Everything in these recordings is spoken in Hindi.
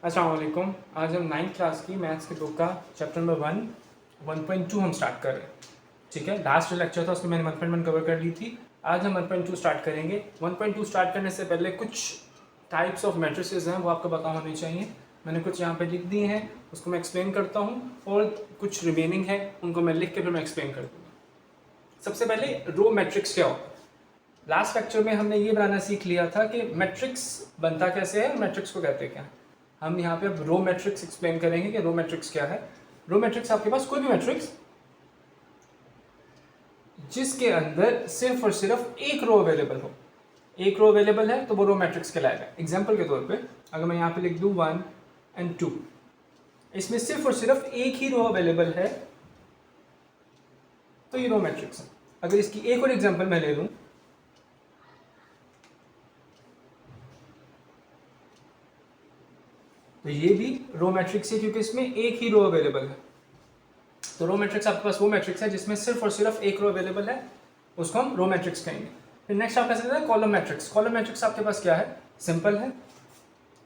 अस्सलाम वालेकुम। आज हम 9th क्लास की मैथ्स के बुक का चैप्टर नंबर 1.2 हम स्टार्ट कर रहे हैं। ठीक है, लास्ट जो लेक्चर था उसमें मैंने 1.1 कवर कर ली थी। आज हम 1.2 स्टार्ट करेंगे। 1.2 स्टार्ट करने से पहले कुछ टाइप्स ऑफ मैट्रिसेस हैं वो आपको पता होने चाहिए। मैंने कुछ यहाँ पे लिख दिए हैं, उसको मैं एक्सप्लेन करता हूँ, और कुछ रिमेनिंग है उनको मैं लिख के फिर मैं एक्सप्लेन कर दूँगा। सबसे पहले रो मैट्रिक्स क्या होता है। लास्ट लेक्चर में हमने ये बनाना सीख लिया था कि मैट्रिक्स बनता कैसे है, मैट्रिक्स को कहते क्या है। हम यहाँ पे अब रो मैट्रिक्स एक्सप्लेन करेंगे कि रो मैट्रिक्स क्या है। रो मैट्रिक्स आपके पास कोई भी मैट्रिक्स जिसके अंदर सिर्फ और सिर्फ एक रो अवेलेबल हो, एक रो अवेलेबल है तो वो रो मैट्रिक्स कहलाएगा। एग्जांपल के तौर पे अगर मैं यहाँ पे लिख दूँ 1 और 2, इसमें सिर्फ और सिर्फ एक ही रो अवेलेबल है तो ये रो मैट्रिक्स है। अगर इसकी एक और एग्जांपल मैं ले लूँ, तो ये भी रो मैट्रिक्स है क्योंकि इसमें एक ही रो अवेलेबल है। तो रो मैट्रिक्स आपके पास वो मैट्रिक्स है जिसमें सिर्फ और सिर्फ एक रो अवेलेबल है, उसको हम रो मैट्रिक्स कहेंगे। फिर नेक्स्ट आप कह सकते हैं कॉलम मैट्रिक्स। कॉलम मैट्रिक्स आपके पास क्या है, सिंपल है,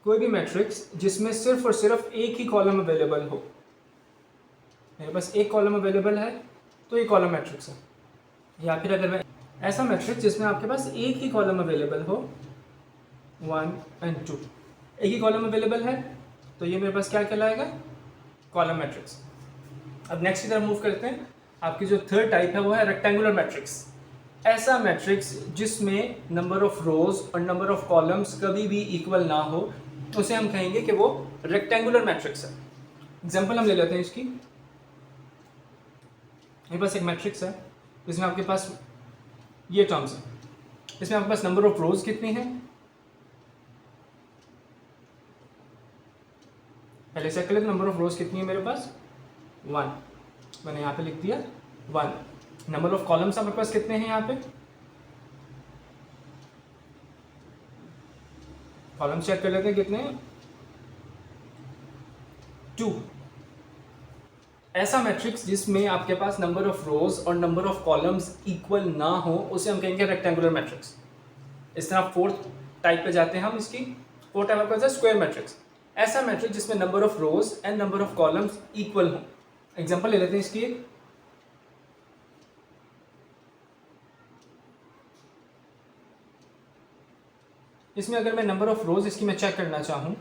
कोई भी मैट्रिक्स जिसमें सिर्फ और सिर्फ एक ही कॉलम अवेलेबल हो। मेरे पास एक कॉलम अवेलेबल है तो ये कॉलम मैट्रिक्स है। या फिर अगर मैं ऐसा मैट्रिक्स जिसमें आपके पास एक ही कॉलम अवेलेबल हो, 1 और 2, एक ही कॉलम अवेलेबल है तो ये मेरे पास क्या कहलाएगा, कॉलम मैट्रिक्स। अब नेक्स्ट की तरफ मूव करते हैं। आपकी जो थर्ड टाइप है वो है रेक्टेंगुलर मैट्रिक्स। ऐसा मैट्रिक्स जिसमें नंबर ऑफ रोज और नंबर ऑफ कॉलम्स कभी भी इक्वल ना हो, उसे हम कहेंगे कि वो रेक्टेंगुलर मैट्रिक्स है। एग्जांपल हम ले लेते हैं इसकी। मेरे पास एक मैट्रिक्स है जिसमें आपके पास ये टर्म्स है, इसमें आपके पास नंबर ऑफ रोज कितनी है, पहले चेक कर लेते। नंबर ऑफ रोज कितनी है मेरे पास, 1, मैंने यहाँ पे लिख दिया 1। नंबर ऑफ कॉलम्स आपके पास कितने हैं, यहाँ पे कॉलम्स चेक कर लेते हैं कितने हैं, 2। ऐसा मैट्रिक्स जिसमें आपके पास नंबर ऑफ रोज और नंबर ऑफ कॉलम्स इक्वल ना हो उसे हम कहेंगे रेक्टेंगुलर मैट्रिक्स। इस तरह फोर्थ टाइप पे जाते हैं हम इसकी। फोर्थ टाइप आपका है स्क्वायर मैट्रिक्स। ऐसा मैट्रिक्स जिसमें number of rose and number of columns equal हो। एग्जांपल ले लेते हैं इसकी। इसमें अगर मैं नंबर ऑफ रोज इसकी मैं चेक करना चाहूं,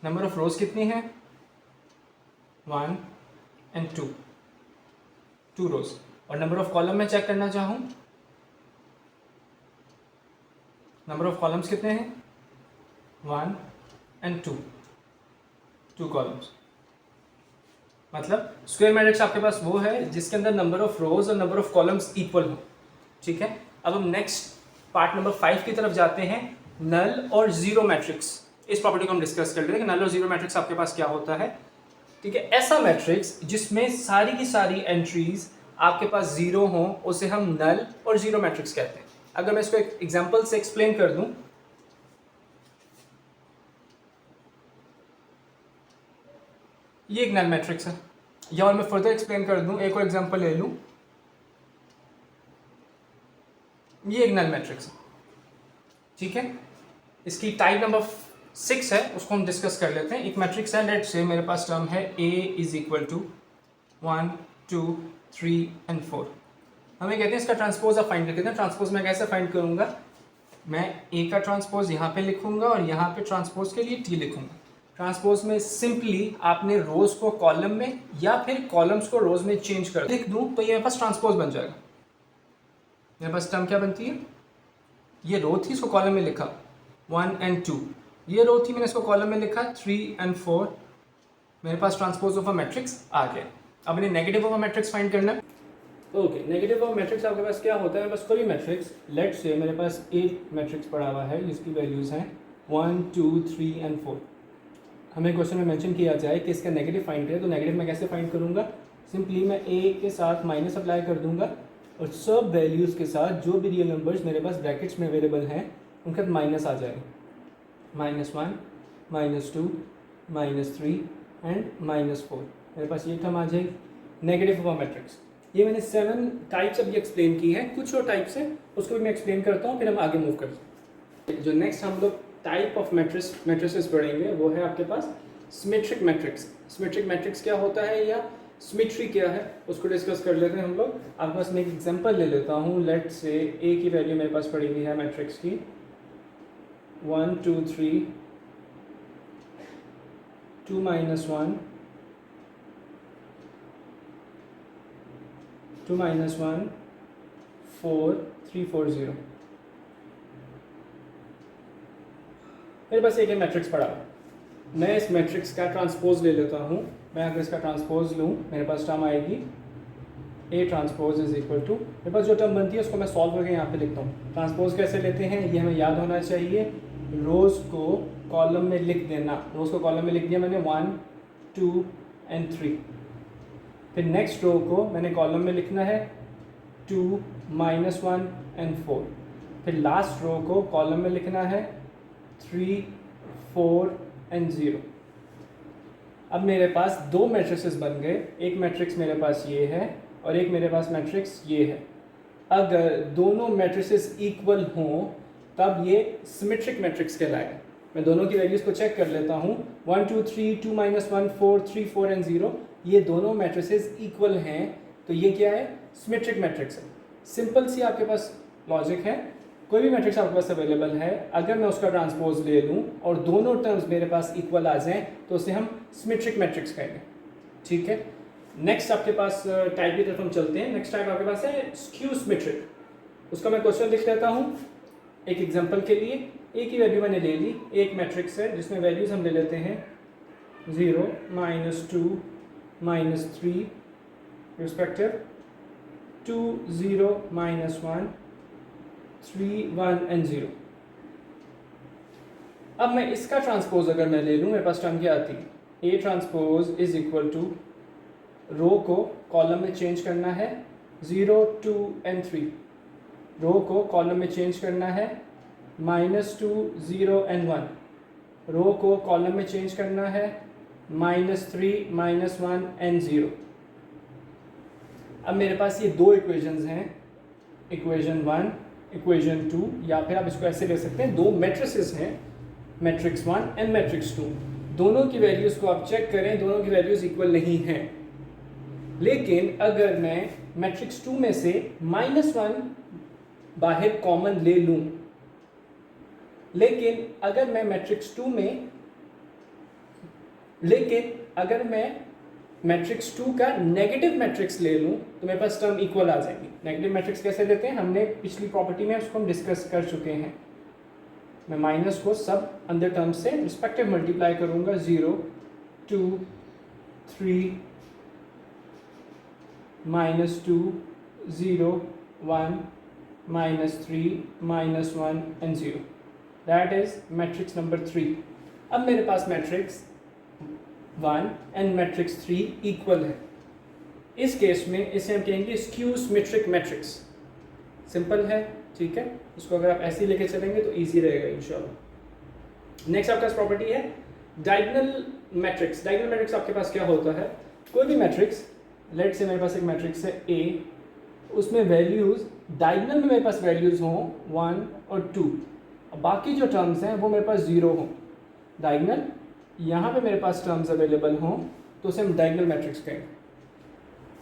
नंबर ऑफ रोज कितनी है, 1 और 2, 2 रोज। और नंबर ऑफ कॉलम में चेक करना चाहूं, नंबर ऑफ कॉलम्स कितने हैं, 1 और 2, 2 कॉलम्स। मतलब स्क्वायर मैट्रिक्स आपके पास वो है जिसके अंदर नंबर ऑफ रोज और नंबर ऑफ कॉलम्स इक्वल हो। ठीक है, अब हम नेक्स्ट पार्ट नंबर 5 की तरफ जाते हैं, नल और जीरो मैट्रिक्स। इस प्रॉपर्टी को हम डिस्कस कर लेते हैं कि नल और जीरो मैट्रिक्स आपके पास क्या होता है। ठीक है, ऐसा मैट्रिक्स जिसमें सारी की सारी एंट्रीज आपके पास जीरो हो उसे हम नल और जीरो मैट्रिक्स कहते हैं। अगर मैं इसको एक एग्जांपल से एक्सप्लेन कर दूं, ये एक नल मैट्रिक्स है, या और मैं फर्दर एक्सप्लेन कर दूं, एक और एग्जांपल ले लूं, ये एक नल मैट्रिक्स है। ठीक है, इसकी टाइप नंबर 6 है, उसको हम डिस्कस कर लेते हैं। एक मैट्रिक्स है, लेट्स से मेरे पास टर्म है A इज इक्वल टू 1 2 3 और 4। हमें कहते हैं इसका ट्रांसपोज आप फाइंड करते हैं। ट्रांसपोज मैं कैसे फाइंड करूंगा, मैं A का ट्रांसपोज यहाँ पे लिखूंगा और यहाँ पे ट्रांसपोज के लिए T लिखूंगा। ट्रांसपोज में सिंपली आपने रोज को कॉलम में या फिर कॉलम्स को रोज में चेंज कर लिख दूं तो ये मेरे पास ट्रांसपोज बन जाएगा। मेरे पास टर्म क्या बनती है, ये रो थी, इसको कॉलम में लिखा 1 और 2, ये रो थी, मैंने इसको कॉलम में लिखा 3 और 4। मेरे पास ट्रांसपोज ऑफ अ मैट्रिक्स आ गया। अब इन्हें negative of a matrix find करना है। ओके, नेगेटिव ऑफ मैट्रिक्स आपके पास क्या होता है, मेरे पास कोई मैट्रिक्स, लेट्स से मेरे पास एक मैट्रिक्स पड़ा हुआ है जिसकी वैल्यूज हैं 1 2 3 और 4। हमें क्वेश्चन में मेंशन किया जाए कि इसका नेगेटिव फाइंड करें, तो नेगेटिव मैं कैसे फाइंड करूंगा, सिंपली मैं ए के साथ माइनस अप्लाई कर दूंगा और सब वैल्यूज़ के साथ जो भी रियल नंबर्स मेरे पास ब्रैकेट्स में अवेलेबल हैं उनके साथ माइनस आ जाएगा, -1 -2 -3 एंड -4। मेरे पास ये टर्म आ जाएगी नेगेटिव ऑफ अ मैट्रिक्स। ये मैंने 7 टाइप्स अभी एक्सप्लेन की है, कुछ और टाइप्स है उसको भी मैं एक्सप्लेन करता हूँ, फिर हम आगे मूव करते हैं। जो नेक्स्ट हम लोग टाइप ऑफ मैट्रिसेस पढ़ेंगे वो है आपके पास सिमेट्रिक मैट्रिक्स। सिमेट्रिक मैट्रिक्स क्या होता है या सिमेट्री क्या है उसको डिस्कस कर लेते हैं हम लोग। आपके पास मैं एक एग्जांपल ले लेता हूँ। लेट्स से ए की वैल्यू मेरे पास पड़ी हुई है मैट्रिक्स की 1 2 3 2 -1 2 -1 4 3 4 0। मेरे पास एक मैट्रिक्स पड़ा है। मैं इस मैट्रिक्स का ट्रांसपोज ले लेता हूँ। मैं अगर इसका ट्रांसपोज लूँ मेरे पास टर्म आएगी A transpose is equal to, मेरे पास जो टर्म बनती है उसको मैं सॉल्व करके यहाँ पे लिखता हूँ। ट्रांसपोज कैसे लेते हैं ये हमें याद होना चाहिए। रोज़ को कॉलम में लिख देना। रोज़ को कॉलम में लिख दिया मैंने 1 2 and 3। फिर नेक्स्ट रो को मैंने कॉलम में लिखना है 2 -1 and 4। फिर लास्ट रो को कॉलम में लिखना है 3 4 and 0। अब मेरे पास दो मैट्रिसेस बन गए। एक मैट्रिक्स मेरे पास ये है और एक मेरे पास मैट्रिक्स ये है। अगर दोनों मैट्रिसेस इक्वल हों तब ये सिमेट्रिक मैट्रिक्स कहलाएगा। मैं दोनों की वैल्यूज़ को चेक कर लेता हूँ। 1 2 3 2 -1 4 3 4 and 0, ये दोनों मैट्रिसेस इक्वल हैं तो ये क्या है, सिमेट्रिक मैट्रिक्स है। सिंपल सी आपके पास लॉजिक है। कोई भी मैट्रिक्स आपके पास अवेलेबल है, अगर मैं उसका ट्रांसपोज ले लूँ और दोनों टर्म्स मेरे पास इक्वल आ जाएं तो उसे हम सिमेट्रिक मैट्रिक्स कहेंगे। ठीक है, नेक्स्ट आपके पास टाइप की तरफ हम चलते हैं। नेक्स्ट टाइप आपके पास है स्क्यू सिमेट्रिक। उसका मैं क्वेश्चन लिख लेता हूँ एक एग्जांपल के लिए। ए की वैल्यू मैंने ले ली। एक मैट्रिक्स है जिसमें वैल्यूज हम ले लेते हैं 0 -2 -3 रिस्पेक्टिव 2 0 -1 3 1 and 0। अब मैं इसका ट्रांसपोज अगर मैं ले लूँ मेरे पास टर्म क्या आती है, A transpose is equal to row को कॉलम में चेंज करना है 0 2 and 3। रो को कॉलम में चेंज करना है -2 0 and 1। रो को कॉलम में चेंज करना है -3 -1 and 0। अब मेरे पास ये दो इक्वेशंस हैं, इक्वेशन 1 इक्वेशन 2, या फिर आप इसको ऐसे ले सकते हैं दो मैट्रिसेस हैं, मैट्रिक्स 1 एंड मैट्रिक्स 2। दोनों की वैल्यूज़ को आप चेक करें, दोनों की वैल्यूज़ इक्वल नहीं हैं। लेकिन अगर मैं मैट्रिक्स 2 में से -1 बाहर कॉमन ले लूँ, लेकिन अगर मैं मैट्रिक्स 2 का नेगेटिव मैट्रिक्स ले लूँ तो मेरे पास टर्म इक्वल आ जाएगी। नेगेटिव मैट्रिक्स कैसे देते हैं, हमने पिछली प्रॉपर्टी में उसको हम डिस्कस कर चुके हैं। मैं माइनस को सब अंदर टर्म से रिस्पेक्टिव मल्टीप्लाई करूँगा 0 2 3 -2 0 1 -3 -1 and 0। That is matrix number 3। अब मेरे पास मैट्रिक्स 1 एंड मैट्रिक्स 3 इक्वल है। इस केस में इसे हम कहेंगे स्क्यू सिमेट्रिक मैट्रिक्स। सिंपल है, ठीक है। इसको अगर आप ऐसे ही लेके चलेंगे तो इजी रहेगा इंशाल्लाह। नेक्स्ट आपका प्रॉपर्टी है डायगोनल मैट्रिक्स। डायगोनल मैट्रिक्स आपके पास क्या होता है, कोई भी मैट्रिक्स, लेट से मेरे पास एक मैट्रिक्स है ए, उसमें वैल्यूज डायगोनल में मेरे पास वैल्यूज हों 1 और 2, बाकी जो टर्म्स हैं वो मेरे पास 0 हों। डायगोनल यहाँ पे मेरे पास टर्म्स अवेलेबल हों तो उसे हम डायगोनल मैट्रिक्स कहेंगे।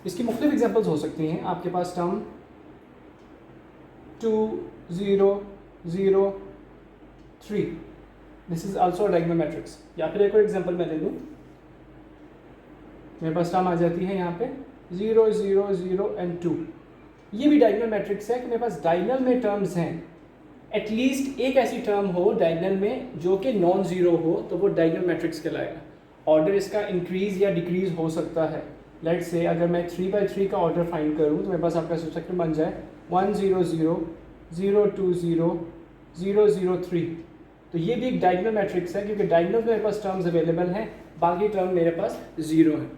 इसकी मुख्तलिफ एग्जांपल्स हो सकती हैं। आपके पास term 2 0 0 3, this is also diagonal matrix. या फिर एक और एग्जांपल मैं ले लूँ, मेरे पास टर्म आ जाती है यहाँ पे 0 0 0 and 2। ये भी डायगोनल मैट्रिक्स है कि मेरे पास डायगोनल में टर्म्स हैं, एटलीस्ट एक ऐसी टर्म हो डायगोनल में जो कि नॉन ज़ीरो हो तो वो डायगोनल मैट्रिक्स कहलाएगा। ऑर्डर इसका इंक्रीज या डिक्रीज हो सकता है। लेट से अगर मैं 3/3 का ऑर्डर फाइंड करूँ तो मेरे पास आपका सबसेक्टर बन जाए 1 0 0 0 2 0 0 0 3। तो ये भी एक डायगोनल मैट्रिक्स है क्योंकि डायगोनल में मेरे पास टर्म्स अवेलेबल हैं, बाकी टर्म मेरे पास 0 है।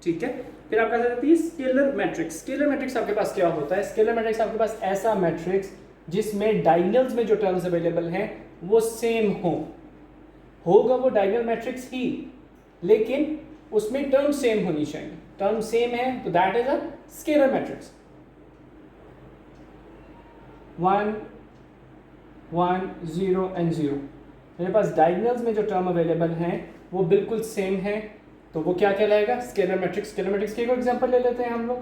ठीक है, फिर आपका जाती है स्केलर मैट्रिक्स। स्केलर मैट्रिक्स आपके पास क्या होता है, स्केलर मैट्रिक्स आपके पास ऐसा मैट्रिक्स जिसमें डायगोनल्स में जो टर्म्स अवेलेबल हैं वो सेम होगा वो डायगोनल मैट्रिक्स ही, लेकिन उसमें टर्म सेम होनी चाहिए। टर्म सेम है तो that is a scalar matrix. 1 1 0 and 0। मेरे पास डायगोनल्स में जो टर्म अवेलेबल हैं वो बिल्कुल सेम है, तो वो क्या कहलाएगा? Scalar matrix. स्केलर मैट्रिक्स की एक एग्जांपल ले लेते हैं हम लोग।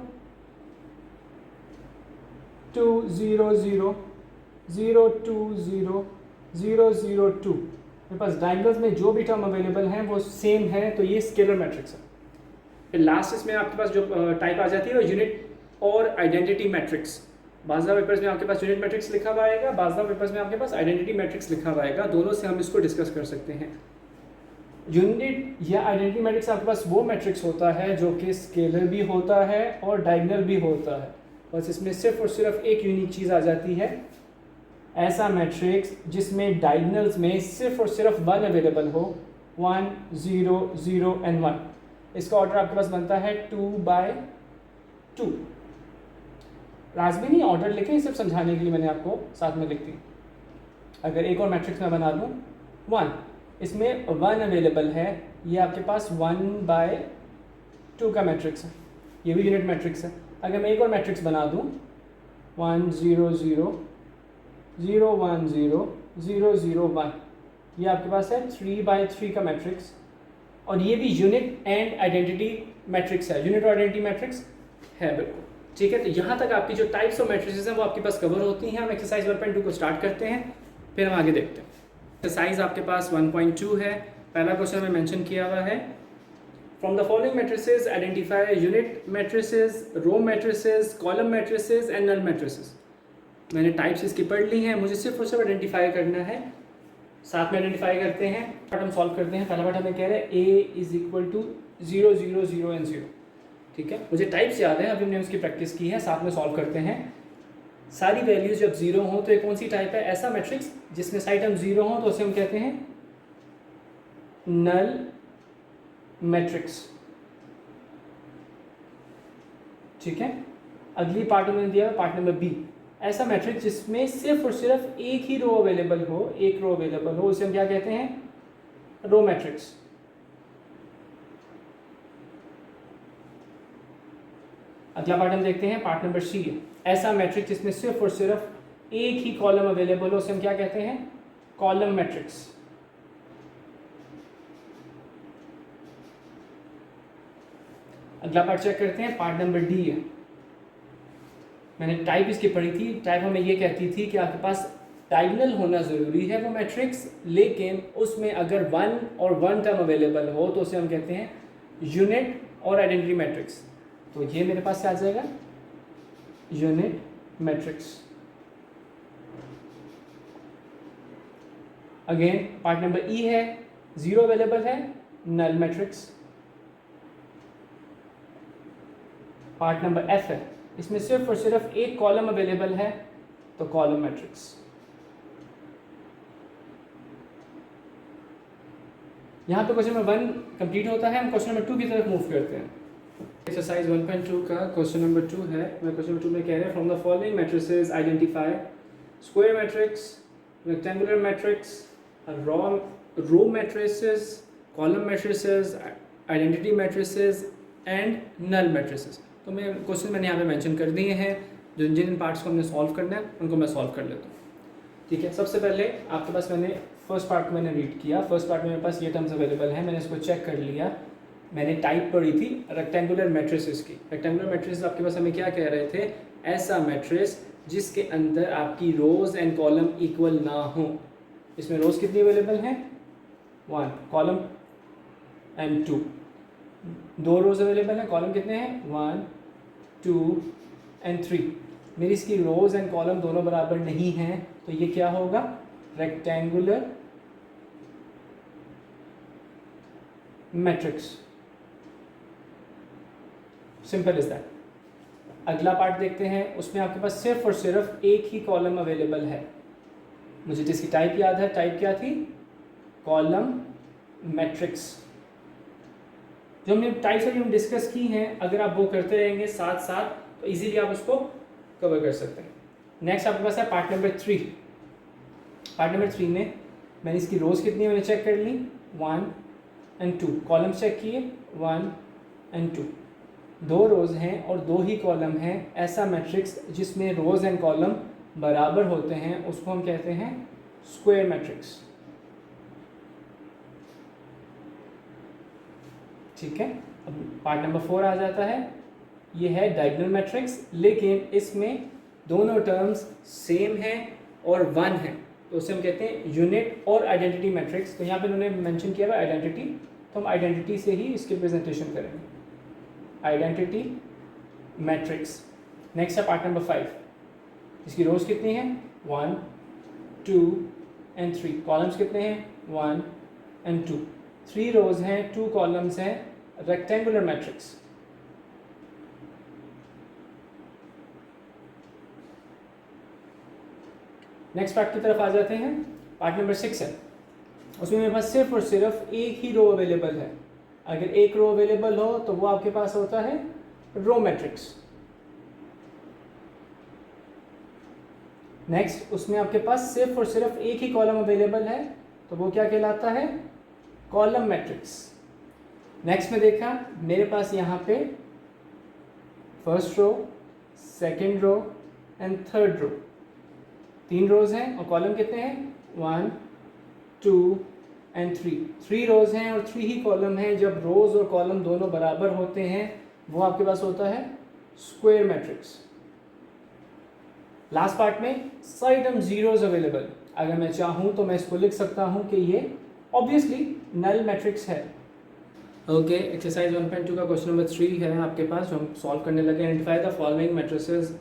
2 0 0 0 2 0 0 0 2। मेरे पास डायगोनल्स में जो भी टर्म अवेलेबल हैं वो सेम है, तो ये स्केलर मैट्रिक्स है। फिर लास्ट इसमें आपके पास जो टाइप आ जाती है वो यूनिट और आइडेंटिटी मैट्रिक्स। बाज़ पेपर्स में आपके पास यूनिट मैट्रिक्स लिखा हुआ आएगा, बाज़ पेपर्स में आपके पास आइडेंटिटी मैट्रिक्स लिखा हुआ आएगा। दोनों से हम इसको डिस्कस कर सकते हैं। यूनिट या आइडेंटिटी मैट्रिक्स आपके पास वो मैट्रिक्स होता है जो कि स्केलर भी होता है और डायगोनल भी होता है। बस इसमें सिर्फ और सिर्फ एक यूनिक चीज़ आ जाती है, ऐसा मैट्रिक्स जिसमें डायगोनल्स में सिर्फ और सिर्फ 1 अवेलेबल हो, 1 0 0 एंड 1। इसका ऑर्डर आपके पास बनता है 2/2। लाजमी नहीं ऑर्डर लिखें, सिर्फ समझाने के लिए मैंने आपको साथ में लिख दी। अगर एक और मैट्रिक्स मैं बना दूँ 1, इसमें 1 अवेलेबल है, ये आपके पास 1/2 का मैट्रिक्स है, ये भी यूनिट मैट्रिक्स है। अगर मैं एक और मैट्रिक्स बना दूँ 1 0 0 0 1 0 0 0 1, ये आपके पास है 3/3 का मैट्रिक्स, और ये भी यूनिट एंड आइडेंटिटी मैट्रिक्स है। यूनिट और आइडेंटिटी मैट्रिक्स है बिल्कुल, ठीक है। तो यहाँ तक आपकी जो टाइप्स ऑफ मैट्रिसेस हैं वो आपके पास कवर होती हैं। हम एक्सरसाइज 1.2 को स्टार्ट करते हैं, फिर हम आगे देखते हैं। एक्सरसाइज आपके पास 1.2 है। पहला क्वेश्चन में मेंशन किया हुआ है, from the following matrices identify unit matrices, row matrices, column matrices and null matrices. मैंने टाइप्स इसकी पढ़ ली हैं, मुझे सिर्फ और सिर्फ आइडेंटिफाई करना है। साथ में आइडेंटिफाई करते हैं, पार्ट हम सॉल्व करते हैं। पहला पार्ट हमें कह रहे हैं a is equal to 0 0 0 and 0, ठीक है। मुझे टाइप्स याद है, अभी हमने उसकी प्रैक्टिस की है। साथ में सॉल्व करते हैं। सारी वैल्यूज जब 0 हो तो ये कौन सी टाइप है? ऐसा मैट्रिक्स जिसमें साइड हम 0 हो तो उसे हम कहते हैं नल मैट्रिक्स, ठीक है। अगली पार्ट उन्होंने दिया पार्ट नंबर बी, ऐसा मैट्रिक्स जिसमें सिर्फ और सिर्फ एक ही रो अवेलेबल हो, एक रो अवेलेबल हो, उसे हम क्या कहते हैं? Row matrix. अगला पार्ट हम देखते हैं, पार्ट नंबर सी, ऐसा मैट्रिक्स जिसमें सिर्फ और सिर्फ एक ही कॉलम अवेलेबल हो, उसे हम क्या कहते हैं? Column matrix. अगला पार्ट चेक करते हैं, पार्ट नंबर डी है। मैंने टाइप इसकी पढ़ी थी। टाइप हमें ये कहती थी कि आपके पास डायगोनल होना ज़रूरी है वो मैट्रिक्स, लेकिन उसमें अगर 1 और 1 टर्म अवेलेबल हो तो उसे हम कहते हैं यूनिट और आइडेंटिटी मैट्रिक्स। तो ये मेरे पास क्या आ जाएगा? Unit matrix. Again part number E है, 0 अवेलेबल है, null matrix. Part number F है, इसमें सिर्फ और सिर्फ एक कॉलम अवेलेबल है, तो कॉलम मैट्रिक्स। यहाँ पे क्वेश्चन नंबर 1 कंप्लीट होता है। हम क्वेश्चन नंबर 2 की तरफ मूव करते हैं। एक्सरसाइज 1.2 का क्वेश्चन नंबर 2 है। मैं क्वेश्चन नंबर 2 में कह रहे हैं, from the following matrices identify square matrix, rectangular matrix, row matrices, column matrices, identity matrices and null matrices. तो मैं क्वेश्चन मैंने यहाँ पे मेंशन कर दिए हैं, जो जिन पार्ट्स को हमने सॉल्व करना है उनको मैं सॉल्व कर लेता हूँ, ठीक है। सबसे पहले आपके पास मैंने फर्स्ट पार्ट को मैंने रीड किया। फर्स्ट पार्ट में मेरे पास ये टर्म्स अवेलेबल हैं, मैंने इसको चेक कर लिया। मैंने टाइप पढ़ी थी रेक्टेंगुलर मैट्रिसेस की। रेक्टेंगुलर मैट्रिसेस आपके पास हमें क्या कह रहे थे? ऐसा मैट्रिक्स जिसके अंदर आपकी रोज एंड कॉलम इक्वल ना हो। इसमें रोज कितनी अवेलेबल हैं? 1, कॉलम एंड 2। 2 रोज अवेलेबल हैं, कॉलम कितने हैं? 1 2 एंड 3। मेरी इसकी रोज एंड कॉलम दोनों बराबर नहीं हैं, तो ये क्या होगा? Rectangular matrix. Simple is that. अगला पार्ट देखते हैं, उसमें आपके पास सिर्फ और सिर्फ एक ही कॉलम अवेलेबल है। मुझे जिसकी टाइप याद है, टाइप क्या थी? Column matrix. जो हमने टाइप्स अभी हम डिस्कस की हैं, अगर आप वो करते रहेंगे साथ साथ तो इजीली आप उसको कवर कर सकते हैं। नेक्स्ट आपके पास है पार्ट नंबर 3। पार्ट नंबर 3 में मैंने इसकी रोज कितनी है मैंने चेक कर ली, 1 एंड 2। कॉलम चेक किए, 1 एंड 2। 2 रोज हैं और 2 ही कॉलम हैं। ऐसा मैट्रिक्स जिसमें रोज एंड कॉलम बराबर होते हैं उसको हम कहते हैं स्क्वायर मैट्रिक्स। ठीक है, अब पार्ट नंबर 4 आ जाता है। ये है डायगोनल मैट्रिक्स, लेकिन इसमें दोनों टर्म्स सेम हैं और 1 है, तो उसे हम कहते हैं यूनिट और आइडेंटिटी मैट्रिक्स। तो यहाँ पे उन्होंने मेंशन किया हुआ आइडेंटिटी, तो हम आइडेंटिटी से ही इसकी रिप्रेजेंटेशन करेंगे, आइडेंटिटी मैट्रिक्स। नेक्स्ट है पार्ट नंबर 5, इसकी रोज कितनी हैं 1 2 एंड 3, कॉलम्स कितने हैं 1 एंड 2, 3 रोज हैं 2 कॉलम्स हैं, रेक्टेंगुलर मैट्रिक्स। नेक्स्ट पार्ट की तरफ आ जाते हैं। पार्ट नंबर 6 है, उसमें मेरे पास सिर्फ और सिर्फ एक ही रो अवेलेबल है। अगर एक रो अवेलेबल हो तो वो आपके पास होता है रो मैट्रिक्स। नेक्स्ट, उसमें आपके पास सिर्फ और सिर्फ एक ही कॉलम अवेलेबल है, तो वो क्या कहलाता है कॉलम मैट्रिक्स। नेक्स्ट में देखा मेरे पास यहाँ पे first row, second row and third row, 3 rows हैं और कॉलम कितने हैं 1 2 एंड 3 रोज हैं और 3 ही कॉलम हैं। जब रोज और कॉलम दोनों बराबर होते हैं वो आपके पास होता है स्क्वायर मैट्रिक्स। लास्ट पार्ट में सारे टर्म जीरोज अवेलेबल, अगर मैं चाहूँ तो मैं इसको लिख सकता हूँ कि ये ऑब्वियसली नल मैट्रिक्स है। ओके, एक्सरसाइज 1.2 का क्वेश्चन नंबर 3 है आपके पास, जो हम सॉल्व करने लगे। Identify the following matrices,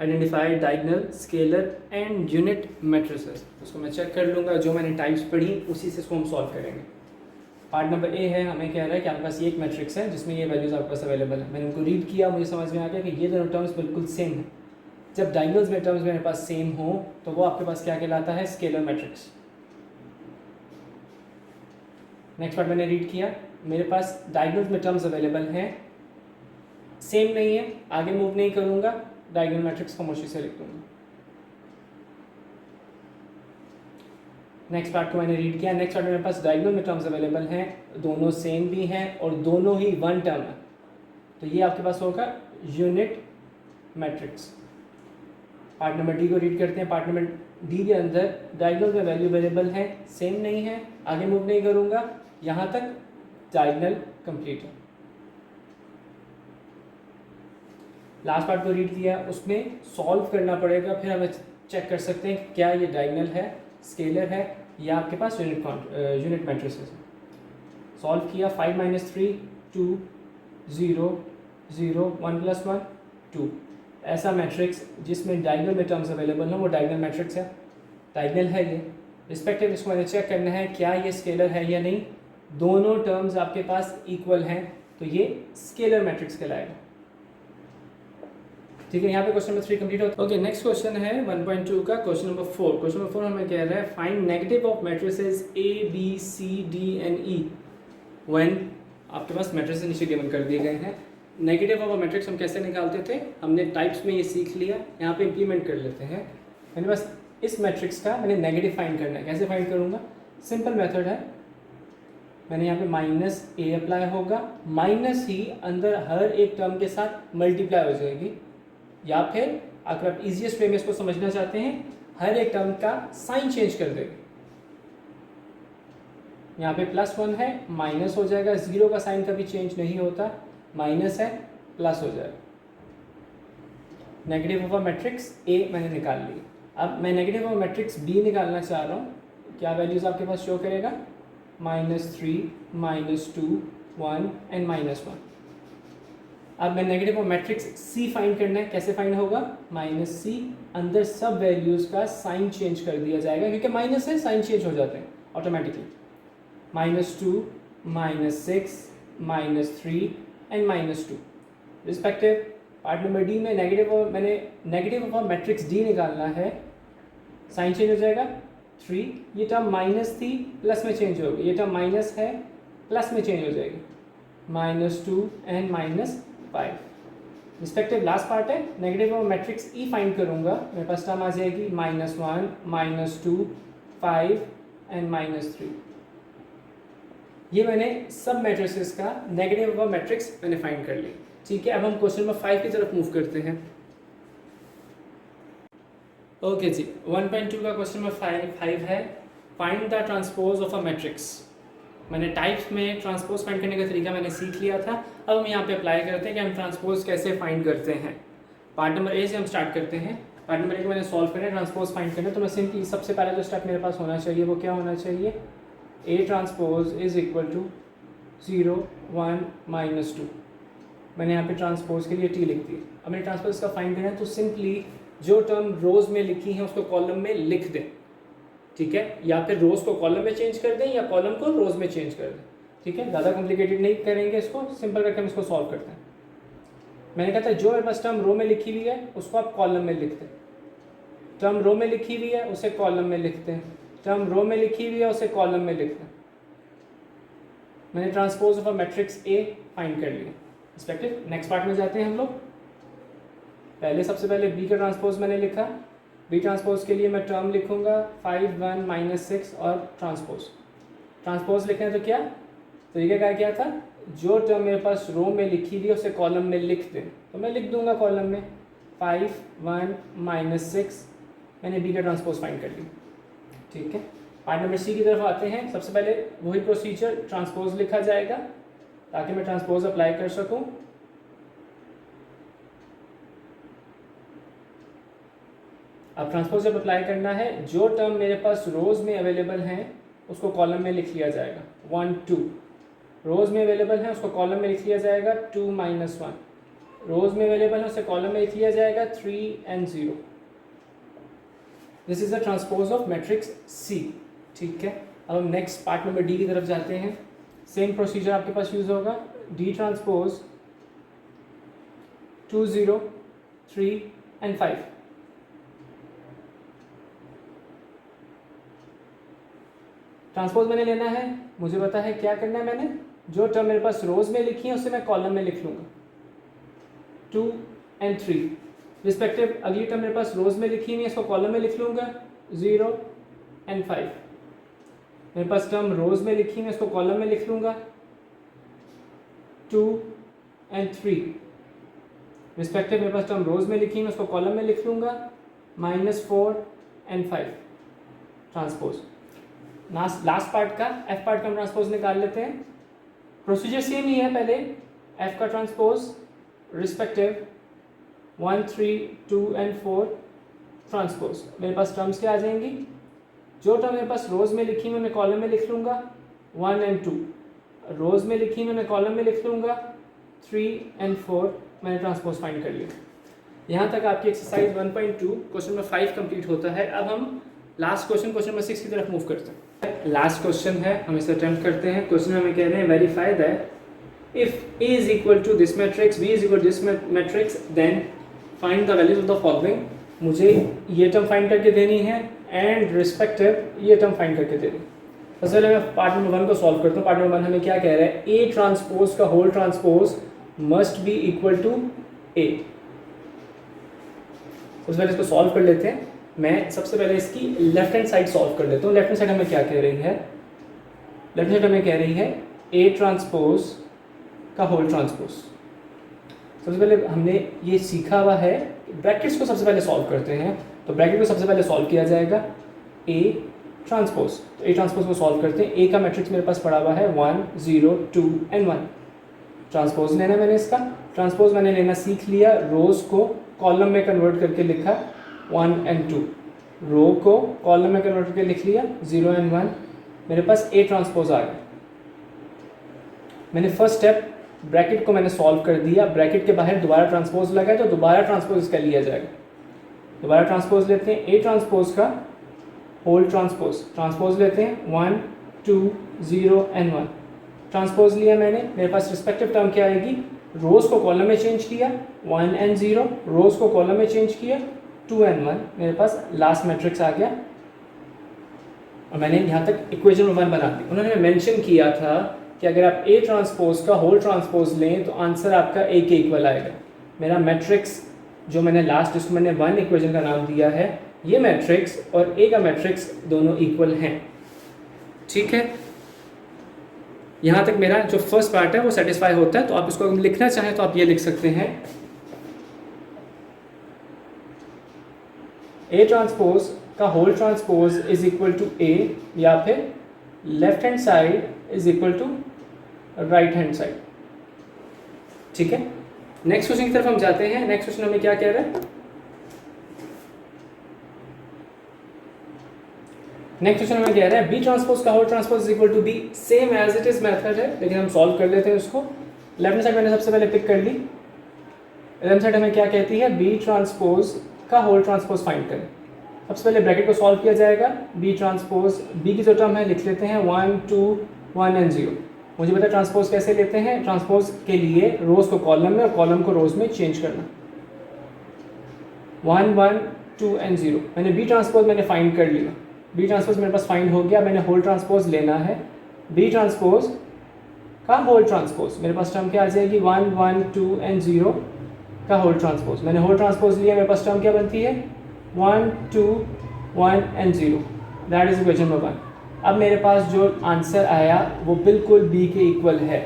identify diagonal, scalar and unit matrices. उसको मैं चेक कर लूँगा, जो मैंने टाइप्स पढ़ी उसी से इसको हम सॉल्व करेंगे। पार्ट नंबर ए है, हमें कह रहा है कि आपके पास ये एक मैट्रिक्स है जिसमें ये वैल्यूज आपके पास अवेलेबल है। मैंने उनको रीड किया, मुझे समझ में आ गया कि ये दोनों टर्म्स बिल्कुल सेम है। जब डायगोनल्स में टर्म्स मेरे पास सेम हो तो वो आपके पास क्या कहलाता है स्केलर मैट्रिक्स। नेक्स्ट पार्ट मैंने रीड किया, मेरे पास डायगोनल्स में टर्म्स अवेलेबल हैं, सेम नहीं है, आगे मूव नहीं करूँगा, डायगोनल मैट्रिक्स खामोशी से लिख दूँगा। नेक्स्ट पार्ट को मैंने रीड किया। नेक्स्ट पार्ट में मेरे पास डायगोनल में टर्म्स अवेलेबल हैं, दोनों सेम भी हैं और दोनों ही 1 टर्म है, तो ये आपके पास होगा unit matrix. Part number D को रीड करते हैं। पार्ट नंबर डी के अंदर डायगोनल में वैल्यू अवेलेबल है, सेम नहीं है, आगे मूव नहीं करूँगा, यहाँ तक डायगोनल कंप्लीट है। लास्ट पार्ट को रीड किया, उसमें सॉल्व करना पड़ेगा, फिर हमें चेक कर सकते हैं क्या ये डायगोनल है, स्केलर है या आपके पास यूनिट मैट्रिसेस है। सॉल्व किया, 5 - 3 2 0 0 1 + 1 2, ऐसा मैट्रिक्स जिसमें डायगोनल में टर्म्स अवेलेबल हो वो डायगोनल मैट्रिक्स है, डायगोनल है ये। रिस्पेक्टिव इसको मैंने चेक करना है क्या ये स्केलर है या नहीं, दोनों टर्म्स आपके पास इक्वल हैं तो ये स्केलर मैट्रिक्स कहलाएगा। ठीक है, यहाँ पे क्वेश्चन नंबर 3 कंप्लीट होता है। ओके, नेक्स्ट क्वेश्चन है 1.2 का क्वेश्चन नंबर 4। क्वेश्चन नंबर 4 हमें कह रहा है find negative of matrices A B C D and E when, आपके पास मैट्रिसेस नीचे गिवन कर दिए गए हैं। नेगेटिव ऑफ अ मैट्रिक्स हम कैसे निकालते थे, हमने टाइप्स में ये सीख लिया, यहाँ पे इंप्लीमेंट कर लेते हैं। मैंने बस इस मैट्रिक्स का मैंने नेगेटिव फाइंड करना है। कैसे फाइंड करूँगा, सिंपल मेथड है, मैंने यहाँ पे -a अप्लाई होगा, माइनस ही अंदर हर एक टर्म के साथ मल्टीप्लाई हो जाएगी, या फिर अगर आप इजीएस्ट वे में इसको समझना चाहते हैं हर एक टर्म का साइन चेंज कर देंगे। यहाँ पे +1 है, माइनस हो जाएगा, 0 का साइन कभी चेंज नहीं होता, माइनस है प्लस हो जाएगा। Negative of a matrix A मैंने निकाल ली। अब मैं नेगेटिव ऑफ मैट्रिक्स B निकालना चाह रहा हूँ, क्या वैल्यूज़ आपके पास शो करेगा -3 -2 1 एंड -1। अब मैं negative of matrix C find करना है, कैसे फाइंड होगा -C, अंदर सब वैल्यूज़ का साइन चेंज कर दिया जाएगा, क्योंकि माइनस है साइन चेंज हो जाते हैं automatically. -2 -6 -3 and -2 respective. Part number D में मैंने नेगेटिव ऑफ मैट्रिक्स डी निकालना है, साइन चेंज हो जाएगा 3, ये टर्म माइनस थी प्लस में चेंज होगी, ये टर्म माइनस है प्लस में चेंज हो जाएगी, -2 एंड -5 रिस्पेक्टिव। लास्ट पार्ट है negative of matrix E find करूँगा, मेरे पास टर्म आ जाएगी -1 -2 5 एंड -3। ये मैंने सब मैट्रिसेस का नेगेटिव ऑफ मैट्रिक्स मैंने फाइंड कर ली। ठीक है, अब हम क्वेश्चन नंबर 5 की तरफ मूव करते हैं। ओके जी, 1.2 का क्वेश्चन नंबर 5 है, find the transpose of a matrix. मैंने टाइप्स में ट्रांसपोज फाइंड करने का तरीका मैंने सीख लिया था। अब हम यहाँ पे अप्लाई करते हैं कि हम ट्रांसपोज कैसे फाइंड करते हैं। पार्ट नंबर ए से हम स्टार्ट करते हैं। पार्ट नंबर ए को मैंने सॉल्व करना है, ट्रांसपोज फाइंड करना है। तो मैं सिंपली सबसे पहला जो स्टेप मेरे पास होना चाहिए वो क्या होना चाहिए, A transpose is equal to 0 1 -2। मैंने यहाँ पे ट्रांसपोज के लिए टी लिख दी। अब मैंने ट्रांसपोज का फाइंड करना है, तो सिंपली जो टर्म रोज में लिखी है उसको कॉलम में लिख दें, ठीक है। या फिर रोज को कॉलम में चेंज कर दें या कॉलम को रोज में चेंज कर दें, ठीक है। ज़्यादा कॉम्प्लिकेटेड नहीं करेंगे इसको, सिंपल करके हम इसको सॉल्व करते हैं। मैंने कहा था जो मेरे पास टर्म रो में लिखी हुई है उसको आप कॉलम में लिख दें। टर्म रो में लिखी हुई है उसे कॉलम में लिखते हैं, टर्म रो में लिखी हुई है उसे कॉलम में लिखते हैं। मैंने transpose of a matrix A find कर लिया। रिस्पेक्टिव नेक्स्ट पार्ट में जाते हैं हम लोग। पहले सबसे पहले बी का ट्रांसपोज मैंने लिखा। बी ट्रांसपोज के लिए मैं टर्म लिखूंगा 5 1 -6 और ट्रांसपोज लिखना है तो क्या तरीका क्या था, जो टर्म मेरे पास रो में लिखी हुई है उसे कॉलम में लिख दें। तो मैं लिख दूंगा कॉलम में 5 1 -6। मैंने बी का ट्रांसपोज फाइंड कर लिया, ठीक है। पार्ट नंबर सी की तरफ आते हैं। सबसे पहले वही प्रोसीजर, ट्रांसपोज लिखा जाएगा ताकि मैं ट्रांसपोज अप्लाई कर सकूं। अब ट्रांसपोज जब अप्लाई करना है, जो टर्म मेरे पास रोज में अवेलेबल हैं उसको कॉलम में लिख लिया जाएगा। 1 2 रोज में अवेलेबल है उसको कॉलम में लिख लिया जाएगा। 2 -1 रोज में अवेलेबल है उसे कॉलम में लिख लिया जाएगा। 3 and 0। This is the transpose of matrix C, ठीक है। अब हम नेक्स्ट पार्ट नंबर डी की तरफ जाते हैं। सेम प्रोसीजर आपके पास यूज होगा। D transpose 2 0 3 and 5। ट्रांसपोज मैंने लेना है, मुझे पता है क्या करना है। मैंने जो टर्म मेरे पास रोज में लिखी है उसे मैं कॉलम में लिख लूँगा। 2 and 3 रिस्पेक्टिव। अगली टर्म मेरे पास रोज में लिखी हुई है, इसको कॉलम में लिख लूँगा। 0 and 5 मेरे पास टर्म रोज में लिखी है, इसको कॉलम में लिख लूँगा। 2 and 3 रिस्पेक्टिव। मेरे पास टर्म रोज में लिखी है, उसको कॉलम में लिख लूँगा। -4 and 5 ट्रांसपोज। लास्ट पार्ट का एफ पार्ट का हम ट्रांसपोज निकाल लेते हैं। प्रोसीजर सेम ही है। पहले एफ का ट्रांसपोज रिस्पेक्टिव 1 3 2 and 4 ट्रांसपोज। मेरे पास टर्म्स क्या आ जाएंगी, जो टर्म मेरे पास रोज में लिखी है उन्हें कॉलम में लिख लूँगा। 1 and 2 रोज में लिखी है उन्हें कॉलम में लिख लूँगा। 3 and 4 मैंने ट्रांसपोज फाइंड कर लिया। यहाँ तक आपकी एक्सरसाइज 1.2 क्वेश्चन नंबर 5 कंप्लीट होता है। अब हम लास्ट क्वेश्चन नंबर 6 की तरफ मूव करते हैं। लास्ट क्वेश्चन है, हम इसे अटेम्प्ट करते हैं। क्वेश्चन में हमें कह रहे हैं verify that if A is equal to this matrix, B is equal to this matrix, then find the values of the following. मुझे ये टर्म फाइंड करके देनी है एंड रिस्पेक्टिव ये टर्म फाइंड करके देनी है। सबसे पहले मैं पार्ट नंबर 1 को सॉल्व करता हूँ। पार्ट नंबर 1 हमें क्या कह रहा है, ए ट्रांसपोज का whole transpose must be equal to A. सबसे पहले इसको सॉल्व कर लेते हैं। मैं सबसे पहले इसकी लेफ्ट हैंड साइड सॉल्व कर लेता हूँ। लेफ्ट हैंड साइड हमें क्या कह रही है, लेफ्ट हैंड हमें कह रही है ए ट्रांसपोज का होल ट्रांसपोज। सबसे पहले हमने ये सीखा हुआ है, ब्रैकेट्स को सबसे पहले सॉल्व करते हैं। तो ब्रैकेट को सबसे पहले सॉल्व किया जाएगा ए ट्रांसपोज। तो ए ट्रांसपोज को सॉल्व करते हैं। ए का मैट्रिक्स मेरे पास पड़ा हुआ है 1 0 2 and 1। ट्रांसपोज लेना मैंने इसका। ट्रांसपोज मैंने लेना सीख लिया, रोज को कॉलम में कन्वर्ट करके लिखा 1 and 2, रो को कॉलम में कन्वर्ट करके लिख लिया 0 and 1। मेरे पास ए ट्रांसपोज आ गया। मैंने फर्स्ट स्टेप ब्रैकेट को मैंने सॉल्व कर दिया। ब्रैकेट के बाहर दोबारा ट्रांसपोज लगा है तो दोबारा ट्रांसपोज इसका लिया जाएगा। दोबारा ट्रांसपोज लेते हैं, ए ट्रांसपोज का होल ट्रांसपोज। ट्रांसपोज लेते हैं 1 2 0 and 1। ट्रांसपोज लिया मैंने, मेरे पास रिस्पेक्टिव टर्म क्या आएगी, रोज को कॉलम में चेंज किया 1 and 0, रोज को कॉलम में चेंज किया 2 and 1। मेरे पास लास्ट मैट्रिक्स आ गया और मैंने यहाँ तक इक्वेशन नंबर 1 बना दी। उन्होंने मेंशन किया था कि अगर आप ए ट्रांसपोज का होल ट्रांसपोज लें तो आंसर आपका ए के इक्वल आएगा। मेरा मैट्रिक्स जो मैंने लास्ट, जिसको मैंने 1 इक्वेशन का नाम दिया है, ये मैट्रिक्स और ए का मैट्रिक्स दोनों इक्वल हैं, ठीक है। यहाँ तक मेरा जो फर्स्ट पार्ट है वो सेटिस्फाई होता है। तो आप इसको लिखना चाहें तो आप ये लिख सकते हैं ए ट्रांसपोज का whole transpose is equal to A, या फिर left hand side is equal to right hand side. ठीक है, नेक्स्ट क्वेश्चन की तरफ हम जाते हैं। नेक्स्ट क्वेश्चन हमें क्या कह रहा है? नेक्स्ट क्वेश्चन हमें कह रहा है बी ट्रांसपोज का whole transpose is equal to B. Same as it is method है, लेकिन हम सॉल्व कर लेते हैं उसको। लेफ्ट हैंड साइड मैंने सबसे पहले पिक कर ली। लेफ्ट साइड हमें क्या कहती है? बी ट्रांसपोज का होल ट्रांसपोज फाइंड करें। सबसे पहले ब्रैकेट को सॉल्व किया जाएगा। बी ट्रांसपोज, बी की जो टर्म है लिख लेते हैं 1 2 1 एंड 0। मुझे पता है ट्रांसपोज कैसे लेते हैं। ट्रांसपोज के लिए रोज को कॉलम में और कॉलम को रोज में चेंज करना। 1 1 2 एंड 0। मैंने बी ट्रांसपोज मैंने फाइंड कर लिया। बी ट्रांसपोज मेरे पास फाइंड हो गया। मैंने होल ट्रांसपोज लेना है। बी ट्रांसपोज का होल ट्रांसपोज मेरे पास टर्म क्या आ जाएगी? 1 1 2 एंड 0 का होल ट्रांसपोज। मैंने होल ट्रांसपोज लिया, मेरे पास टर्म क्या बनती है? 1 2 1 and 0। That is equation number 1। अब मेरे पास जो आंसर आया वो बिल्कुल बी के इक्वल है।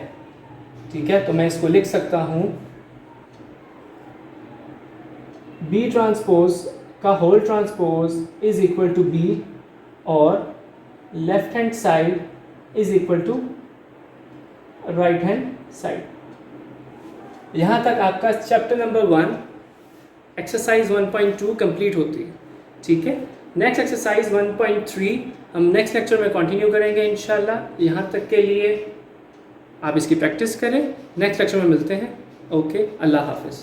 ठीक है, तो मैं इसको लिख सकता हूँ बी ट्रांसपोज का whole transpose is equal to B और left hand side is equal to right hand side. यहाँ तक आपका चैप्टर नंबर 1 एक्सरसाइज 1.2 कंप्लीट होती है। ठीक है, नेक्स्ट एक्सरसाइज 1.3 हम नेक्स्ट लेक्चर में कंटिन्यू करेंगे इंशाल्लाह। यहाँ तक के लिए आप इसकी प्रैक्टिस करें। नेक्स्ट लेक्चर में मिलते हैं। ओके, अल्लाह हाफिज़।